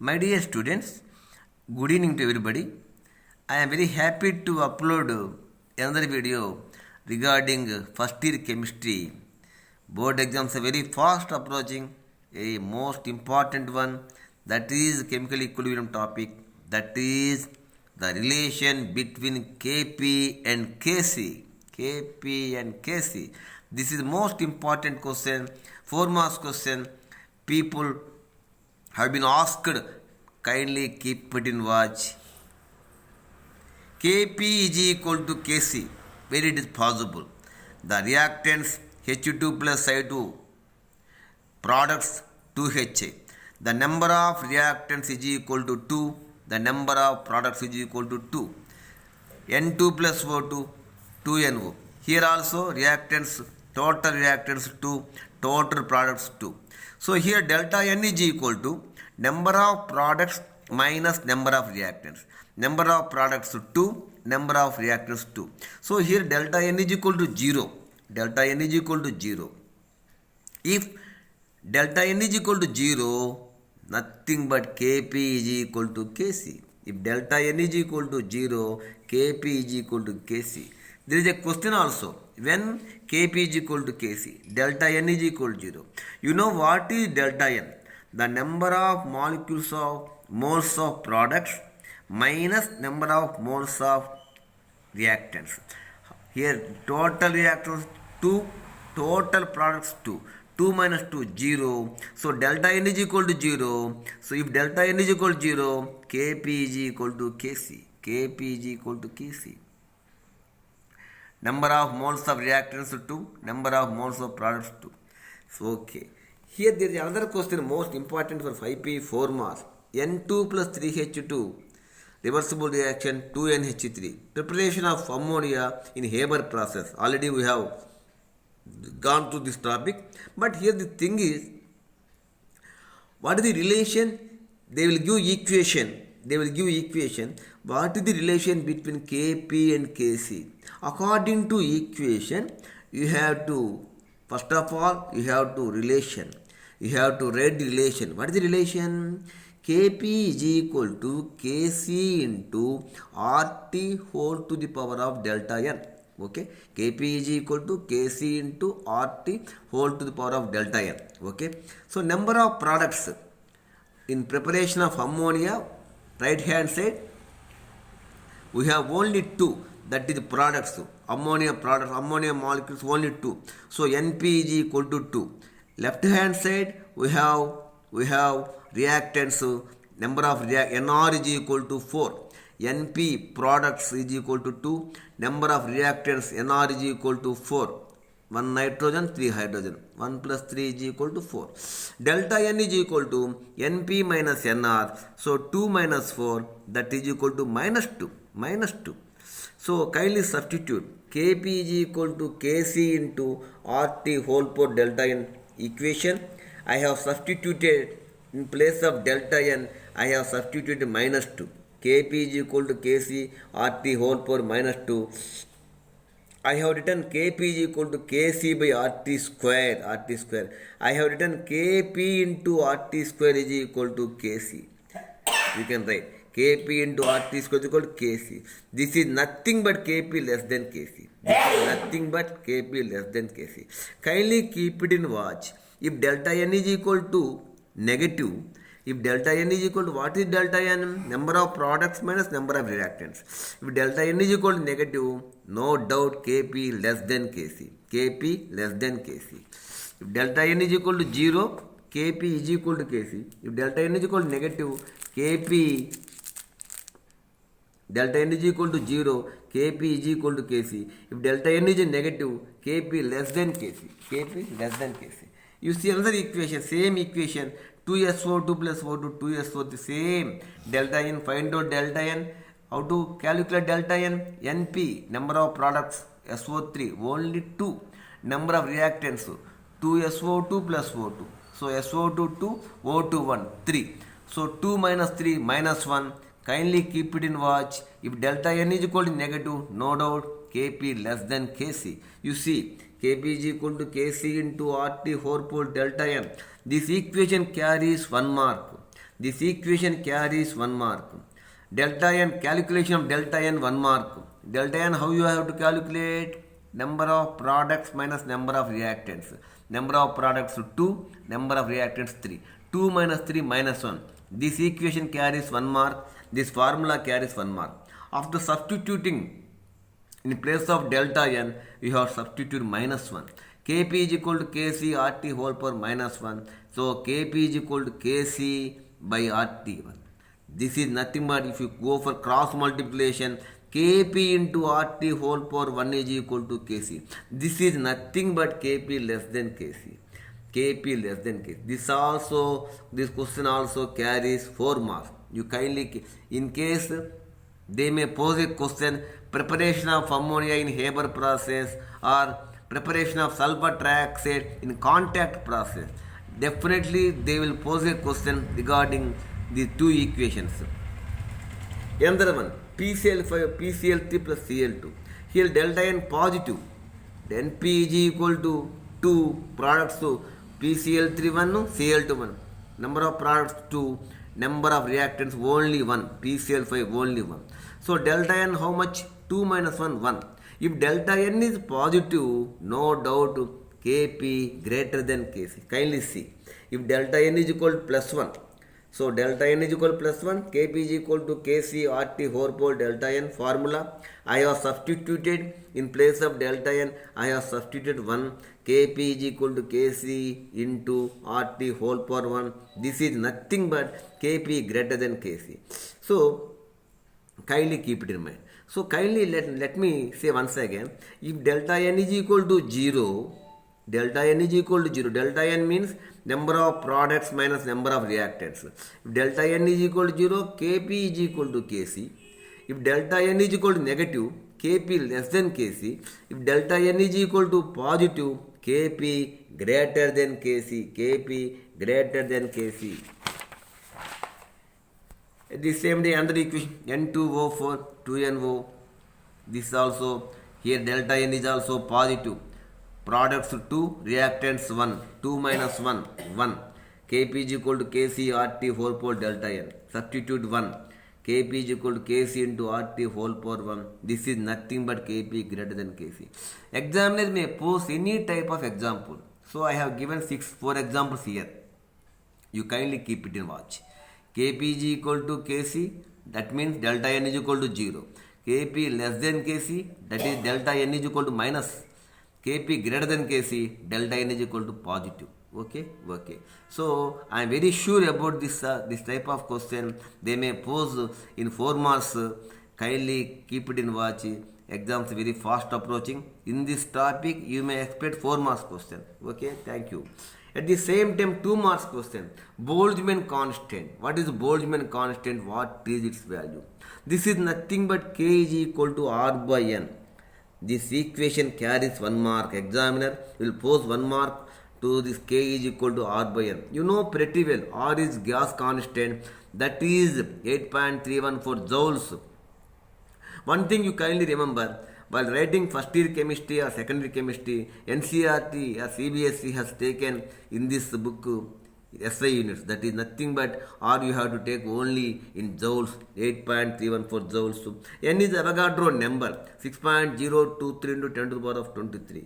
My dear students, good evening to everybody. I am very happy to upload another video regarding first year chemistry. Board exams are very fast approaching. A most important one, that is chemical equilibrium topic, that is the relation between Kp and Kc. Kp and Kc. This is most important question, 4 marks question. People have been asked, kindly keep it in watch. Kp is equal to Kc, where it is possible. The reactants H2 plus I2, products 2Ha. The number of reactants is equal to 2. The number of products is equal to 2. N2 plus O2, 2NO. Here also reactants, total reactants 2, total products 2. So here delta N is equal to number of products minus number of reactants. Number of products 2, number of reactants 2. So here delta N is equal to 0. Delta N is equal to 0. If delta N is equal to 0, nothing but Kp is equal to Kc. If delta N is equal to 0, Kp is equal to Kc. There is a question also. When Kp is equal to Kc, delta N is equal to 0. You know what is delta N? The number of moles of products minus number of moles of reactants. Here total reactants 2, total products 2. 2 minus 2, 0. So delta N is equal to 0. So if delta N is equal to 0, Kp is equal to Kc. Kp is equal to Kc. Number of moles of reactants 2, number of moles of products 2. So okay. Here there is another question most important for 5P 4 marks. N2 plus 3H2, reversible reaction 2NH3. Preparation of ammonia in Haber process. Already we have gone through this topic. But here the thing is, what is the relation? They will give equation. What is the relation between Kp and Kc? According to equation, you have to, first of all, you have to relation. You have to write the relation. What is the relation? Kp is equal to Kc into RT whole to the power of delta N. Okay, Kp is equal to Kc into RT whole to the power of delta N. Okay, so number of products in preparation of ammonia, right hand side, we have only 2, that is products. Ammonia molecules only 2. So Np is equal to 2. Left hand side we have reactants, number of Nr is equal to 4. Np products is equal to 2. Number of reactants Nr is equal to 4. 1 nitrogen, 3 hydrogen. 1 plus 3 is equal to 4. Delta N is equal to Np minus Nr. So 2 minus 4, that is equal to minus 2. So kindly substitute. Kp is equal to Kc into RT whole power delta N equation. I have substituted in place of delta N, I have substituted minus 2. Kp is equal to Kc RT whole power minus 2. I have written Kp is equal to Kc by RT square. I have written Kp into RT square is equal to Kc. You can write Kp into RT square is equal to Kc. This is nothing but Kp less than Kc. Kindly keep it in watch. If delta N is equal to negative, what is delta N? Number of products minus number of reactants. If delta N is equal to negative, no doubt Kp less than Kc. If delta N is equal to 0, Kp is equal to Kc. If delta N is equal to negative, delta N is equal to 0, Kp is equal to Kc. If delta N is negative, Kp less than Kc. You see another equation, same equation, 2SO2 plus O2, 2SO3, same. Delta N, find out delta N. How to calculate delta N? Np, number of products, SO3, only 2. Number of reactants, 2SO2 plus O2. So SO2 2, O2 1, 3. So 2 minus 3 minus 1. Kindly keep it in watch. If delta N is equal to negative, no doubt Kp less than Kc. You see, Kp is equal to Kc into RT whole power delta N. This equation carries 1 mark. This equation carries 1 mark. Delta n, calculation of delta n 1 mark. Delta n, how you have to calculate? Number of products minus number of reactants. Number of products 2, number of reactants 3. 2 minus 3 minus 1. This equation carries 1 mark. This formula carries 1 mark. After substituting in place of delta n, we have substituted minus 1. Kp is equal to Kc RT whole power minus 1. So Kp is equal to Kc by RT1. This is nothing but, if you go for cross multiplication, Kp into RT whole power 1 is equal to Kc. This is nothing but Kp less than Kc. Kp less than Kc. This question also carries 4 marks. You kindly, in case they may pose a question, preparation of ammonia in Haber process or preparation of sulfur trioxide in contact process. Definitely they will pose a question regarding the two equations. Another one, PCl3 plus Cl2. Here delta n positive. Np is equal to 2 products to PCl3 1, Cl2 1. Number of products 2, number of reactants only 1, PCl5 only 1. So delta n how much? 2 minus 1, 1. If delta n is positive, no doubt Kp greater than Kc. Kindly see. If delta n is equal to plus 1, so delta n is equal to plus 1, Kp is equal to Kc RT whole power delta n formula. I have substituted in place of delta n, I have substituted 1. Kp is equal to Kc into RT whole power 1. This is nothing but Kp greater than Kc. So kindly keep it in mind. So kindly let me say once again, if delta n is equal to 0, delta n is equal to 0. Delta n means number of products minus number of reactants. If delta n is equal to 0, Kp is equal to Kc. If delta n is equal to negative, Kp less than Kc. If delta n is equal to positive, Kp greater than Kc. Kp greater than Kc. At the same day, another equation, N2O4, 2NO. This also, here delta n is also positive. Products 2, reactants 1, 2 minus 1, 1. Kp is equal to Kc RT whole power delta n. Substitute 1. Kp is equal to Kc into RT whole power 1. This is nothing but Kp greater than Kc. Examiner may pose any type of example. So I have given 4 examples here. You kindly keep it in watch. Kp is equal to Kc, that means delta n is equal to 0. Kp less than Kc, that is delta n is equal to minus. Kp greater than Kc, delta n is equal to positive. Okay. So I am very sure about this type of question. They may pose in 4 marks. Kindly keep it in watch. Exams very fast approaching. In this topic, you may expect 4 marks question. Okay, thank you. At the same time, 2 marks question. Boltzmann constant. What is Boltzmann constant? What is its value? This is nothing but K is equal to R by N. This equation carries 1 mark. Examiner will pose 1 mark to this K is equal to R by N. You know pretty well, R is gas constant. That is 8.314 joules. One thing you kindly remember, while writing first year chemistry or secondary chemistry, NCERT or CBSE has taken in this book SI units. That is nothing but R you have to take only in joules, 8.314 joules. N is Avogadro number, 6.023 into 10 to the power of 23.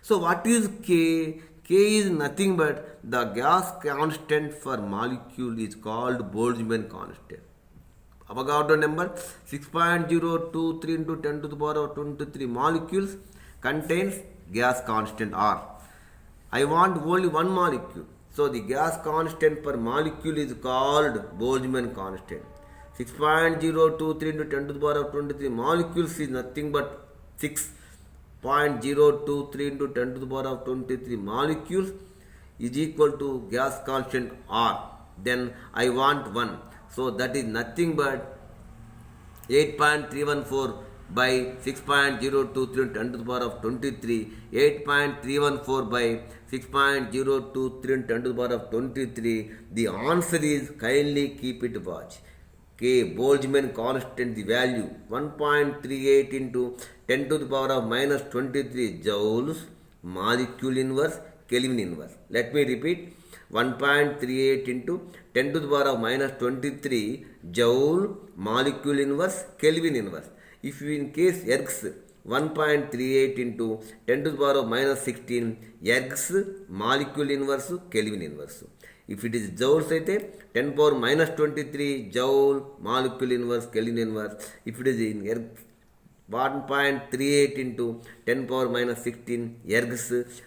So what is K? K is nothing but the gas constant for molecule is called Boltzmann constant. Avogadro number 6.023 into 10 to the power of 23 molecules contains gas constant R. I want only one molecule. So the gas constant per molecule is called Boltzmann constant. 6.023 into 10 to the power of 23 molecules is nothing but 6.023 into 10 to the power of 23 molecules is equal to gas constant R. Then I want 1. So that is nothing but 8.314 by 6.023 10 to the power of 23. 8.314 by 6.023 10 to the power of 23. The answer is, kindly keep it watch. K, Boltzmann constant, the value 1.38 into 10 to the power of minus 23 joules, molecule inverse, Kelvin inverse. Let me repeat. 1.38 into 10 to the power of minus 23 joule molecule inverse Kelvin inverse. If you in case ergs 1.38 into 10 to the power of minus 16 ergs molecule inverse Kelvin inverse. If it is joules అయితే 10 power minus 23 joule molecule inverse Kelvin inverse. If it is in ergs 1.38 into 10 power minus 16 ergs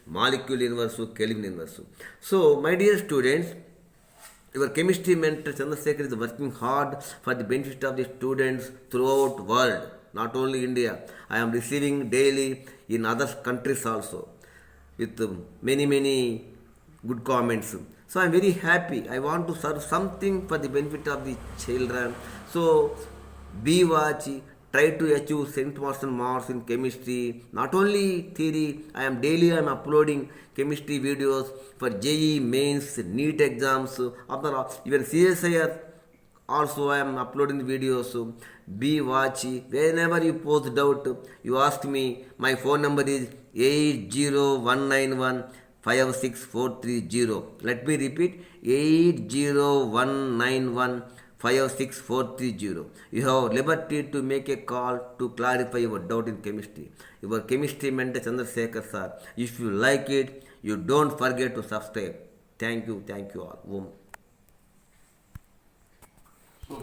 molecule inverse Kelvin inverse. So my dear students, your chemistry mentor Chandrasekhar is working hard for the benefit of the students throughout world, not only India. I am receiving daily in other countries also with many good comments. So I am very happy. I want to serve something for the benefit of the children. So be watch. Try to achieve St. Martin marks in chemistry. Not only theory, I am uploading chemistry videos for JEE mains, NEET exams, after even CSIR also I am uploading videos. Be watch. Whenever you post doubt, you ask me. My phone number is 80191 56430. Let me repeat, 80191 56430. You have liberty to make a call to clarify your doubt in chemistry. Your chemistry mentor Chandrasekhar sir. If you like it, you don't forget to subscribe. Thank you all.